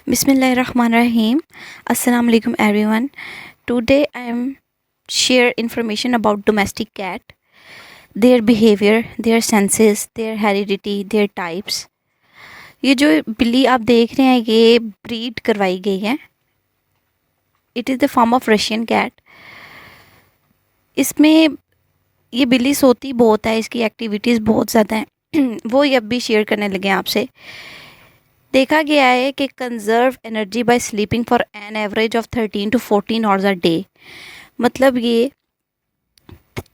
Bismillahirrahmanirrahim. Assalamu alaikum everyone. Today I am share information about domestic cat, their behavior, their senses, their heredity, their types. ये जो बिल्ली आप देख रहे हैं ये ब्रीड करवाई गई है. It is the form of Russian cat. इसमें ये बिल्ली सोती बहुत है, इसकी एक्टिविटीज़ बहुत ज़्यादा हैं. वो ये अब भी शेयर करने लगे हैं आपसे. देखा गया है कि conserve energy by sleeping for an average of 13 to 14 hours a day. मतलब ये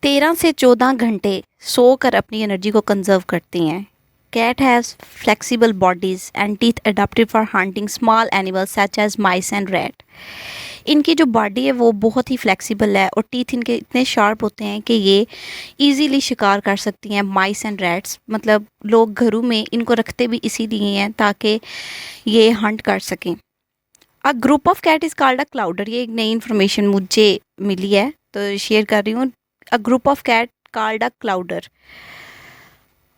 13 से 14 घंटे सोकर अपनी एनर्जी को कंजर्व करती हैं. Cat has flexible bodies and teeth adopted for hunting small animals such as mice and rat. इनकी जो बॉडी है वो बहुत ही फ्लेक्सिबल है और टीथ इनके इतने शार्प होते हैं कि ये इजीली शिकार कर सकती हैं माइस एंड रैट्स. मतलब लोग घरों में इनको रखते भी इसीलिए हैं ताकि ये हंट कर सकें. A group of cat is called a clowder. ये एक नई इन्फॉर्मेशन मुझे मिली है तो शेयर कर रही हूँ. A group of cat called a clowder.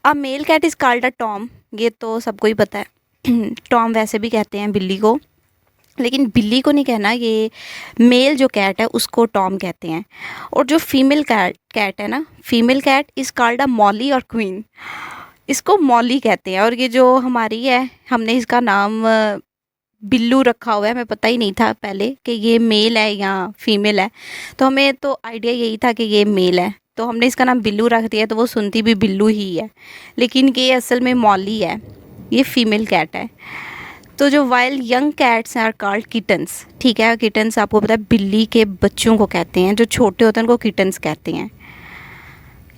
A male cat is called a tom. ये तो सबको ही पता है. टॉम वैसे भी कहते हैं बिल्ली को, लेकिन बिल्ली को नहीं कहना. ये मेल जो कैट है उसको टॉम कहते हैं. और जो फीमेल कैट है ना, female cat is called a molly और क्वीन. इसको मॉली कहते हैं. और ये जो हमारी है, हमने इसका नाम बिल्लू रखा हुआ है. हमें पता ही नहीं था पहले कि ये मेल है या फीमेल है. तो हमें तो आइडिया यही था कि ये मेल है, तो हमने इसका नाम बिल्लू रख दिया. तो वो सुनती भी बिल्लू ही है, लेकिन ये असल में मॉली है. ये फीमेल कैट है. तो जो wild young cats are called kittens. ठीक है, किटन्स आपको पता है बिल्ली के बच्चों को कहते हैं. जो छोटे होते हैं उनको किटन्स कहते हैं.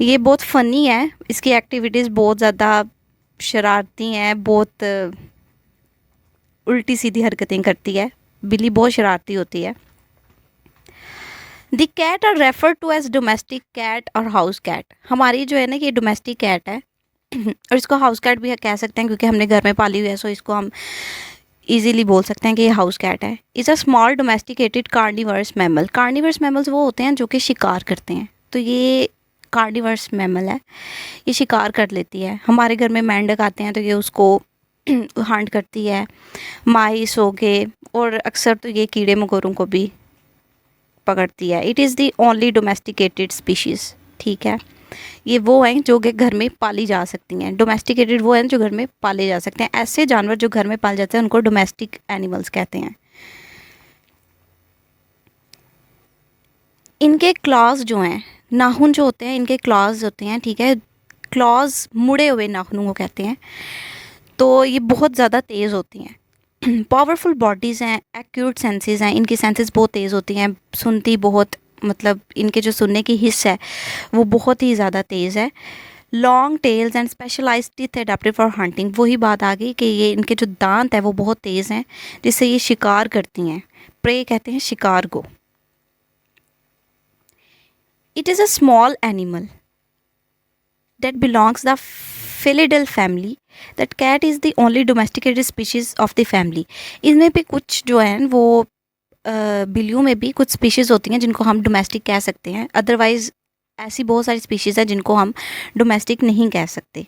ये बहुत फ़नी है. इसकी एक्टिविटीज़ बहुत ज़्यादा शरारती हैं, बहुत उल्टी सीधी हरकतें करती है. बिल्ली बहुत शरारती होती है. The cat are refer to as domestic cat और हाउस कैट. हमारी जो है ना, ये डोमेस्टिक कैट है और इसको हाउस कैट भी कह सकते हैं क्योंकि हमने घर में पाली हुई है. सो इसको हम इजीली बोल सकते हैं कि ये हाउस कैट है. Is a small domesticated carnivores mammal. Carnivores mammals वो होते हैं जो कि शिकार करते हैं. तो ये कार्निवर्स मैमल है, ये शिकार कर लेती है. हमारे घर में मेंढक आते हैं तो ये उसको हंट करती है. माइस हो गए, और अक्सर तो ये कीड़े मकोड़ों को भी पकड़ती है. It is the only domesticated species. ठीक है, ये वो हैं जो कि घर में पाली जा सकती हैं. डोमेस्टिकेटेड वो हैं जो घर में पाले जा सकते हैं. ऐसे जानवर जो घर में पाले जाते हैं उनको डोमेस्टिक एनिमल्स कहते हैं. इनके क्लॉज जो हैं, नाखून जो होते हैं, इनके क्लॉज होते हैं. ठीक है, क्लॉज मुड़े हुए नाखूनों को कहते हैं. तो ये बहुत ज़्यादा तेज़ होती हैं. पावरफुल बॉडीज़ हैं, एक्यूट सेंसेस हैं. इनकी सेंसेस बहुत तेज़ होती हैं, सुनती बहुत, मतलब इनके जो सुनने की हिस्स है वो बहुत ही ज़्यादा तेज़ है. Long tails and specialised teeth adapted for hunting. वही बात आ गई कि ये इनके जो दांत है वो बहुत तेज़ हैं, जिससे ये शिकार करती हैं. प्रे कहते हैं शिकार को. It is a small animal that belongs the Felidae family. That cat is the only domesticated species of the family. इनमें भी कुछ जो हैं वो बिल्लियों में भी कुछ स्पीशीज़ होती हैं जिनको हम डोमेस्टिक कह सकते हैं. अदरवाइज़ ऐसी बहुत सारी स्पीशीज़ हैं जिनको हम डोमेस्टिक नहीं कह सकते.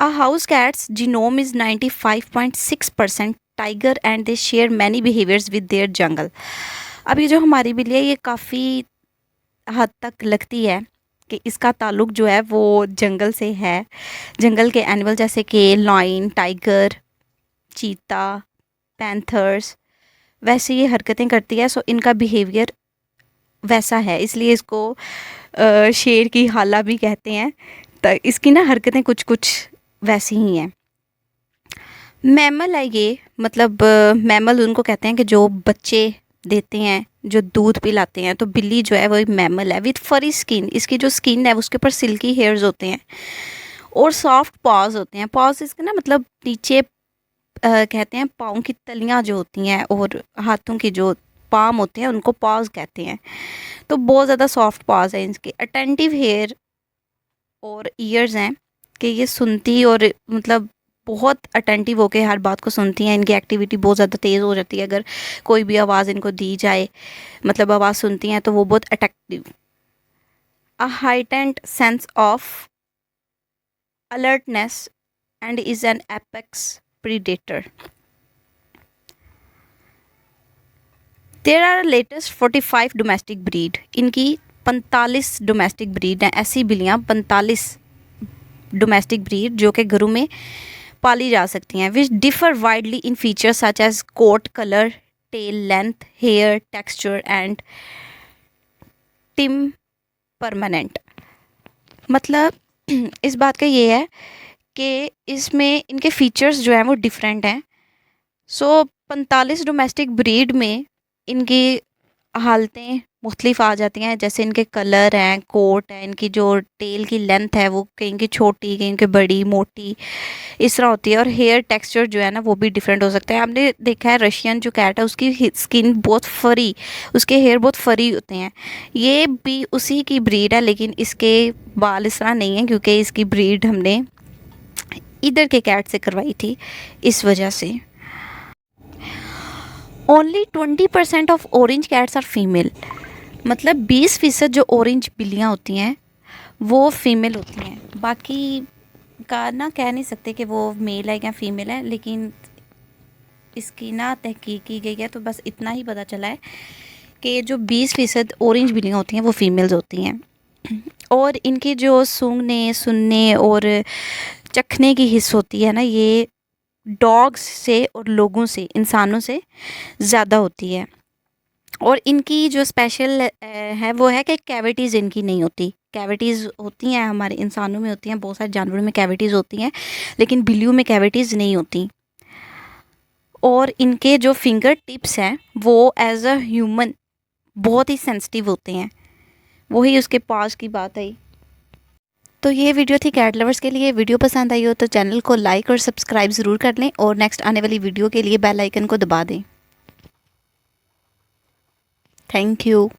A house cat's genome is 95.6% tiger and they share many behaviours with their jungle. अब ये जो हमारी बिल्ली है ये काफ़ी हद तक लगती है कि इसका ताल्लुक जो है वो जंगल से है. जंगल के एनिमल जैसे कि लायन, टाइगर, चीता, पैंथर्स, वैसे ये हरकतें करती है. सो इनका बिहेवियर वैसा है, इसलिए इसको शेर की हाला भी कहते हैं. तो इसकी ना हरकतें कुछ कुछ वैसी ही हैं. मैमल है ये. मतलब मैमल उनको कहते हैं कि जो बच्चे देते हैं, जो दूध पिलाते हैं. तो बिल्ली जो है वो मैमल है विथ फरी स्किन. इसकी जो स्किन है उसके ऊपर सिल्की हेयर्स होते हैं और सॉफ्ट पॉज होते हैं. पॉज इसके ना मतलब नीचे कहते हैं पाँव की तलियां जो होती हैं और हाथों की जो पाम होते हैं उनको पॉज कहते हैं. तो बहुत ज़्यादा सॉफ्ट पॉज है इसके. अटेंटिव हेयर और ईयर्स हैं कि ये सुनती और मतलब बहुत अटेंटिव होके हर बात को सुनती हैं. इनकी एक्टिविटी बहुत ज़्यादा तेज़ हो जाती है अगर कोई भी आवाज़ इनको दी जाए, मतलब आवाज़ सुनती हैं तो वो बहुत attractive. A heightened sense of alertness and is an apex predator. There are latest 45 domestic breed. इनकी 45 डोमेस्टिक ब्रीड हैं. ऐसी बिल्लियाँ 45 डोमेस्टिक ब्रीड जो कि घरों में पाली जा सकती हैं. Which differ widely in features such as coat colour, tail length, hair texture and temperament. मतलब इस बात का ये है कि इसमें इनके फीचर्स जो हैं वो डिफरेंट हैं. सो 45 डोमेस्टिक ब्रीड में इनकी हालतें मुख्तलिफ आ जाती हैं. जैसे इनके कलर हैं, कोट है, इनकी जो टेल की लेंथ है वो कहीं की छोटी कहीं की बड़ी मोटी इस तरह होती है. और हेयर टेक्सचर जो है ना वो भी डिफरेंट हो सकता है. हमने देखा है रशियन जो कैट है उसकी स्किन बहुत फरी, उसके हेयर बहुत फरी होते हैं. ये भी उसी की ब्रीड है लेकिन इसके बाल इस तरह नहीं है क्योंकि इसकी ब्रीड हमने इधर के कैट से करवाई थी. इस वजह से only 20% of orange cats are female. मतलब 20% जो ऑरेंज बिल्लियाँ होती हैं वो फीमेल होती हैं. बाकी का ना कह नहीं सकते कि वो मेल है या फीमेल है, लेकिन इसकी ना तहकीक की गई है तो बस इतना ही पता चला है कि जो 20% ऑरेंज बिल्लियाँ होती हैं वो फीमेल्स होती हैं. और इनकी जो सूंघने, सुनने और चखने की हिस्स होती है ना ये डॉग्स से और लोगों से, इंसानों से ज़्यादा होती है. और इनकी जो स्पेशल है वो है कि कैविटीज़ इनकी नहीं होती. कैविटीज़ होती हैं हमारे इंसानों में होती हैं, बहुत सारे जानवरों में कैविटीज़ होती हैं लेकिन बिल्लियों में कैविटीज़ नहीं होती. और इनके जो फिंगर टिप्स हैं वो एज अ ह्यूमन बहुत ही सेंसिटिव होते हैं. वही उसके पास की बात आई. तो ये वीडियो थी कैट लवर्स के लिए. वीडियो पसंद आई हो तो चैनल को लाइक और सब्सक्राइब ज़रूर कर लें और नेक्स्ट आने वाली वीडियो के लिए बेल आइकन को दबा दें. Thank you.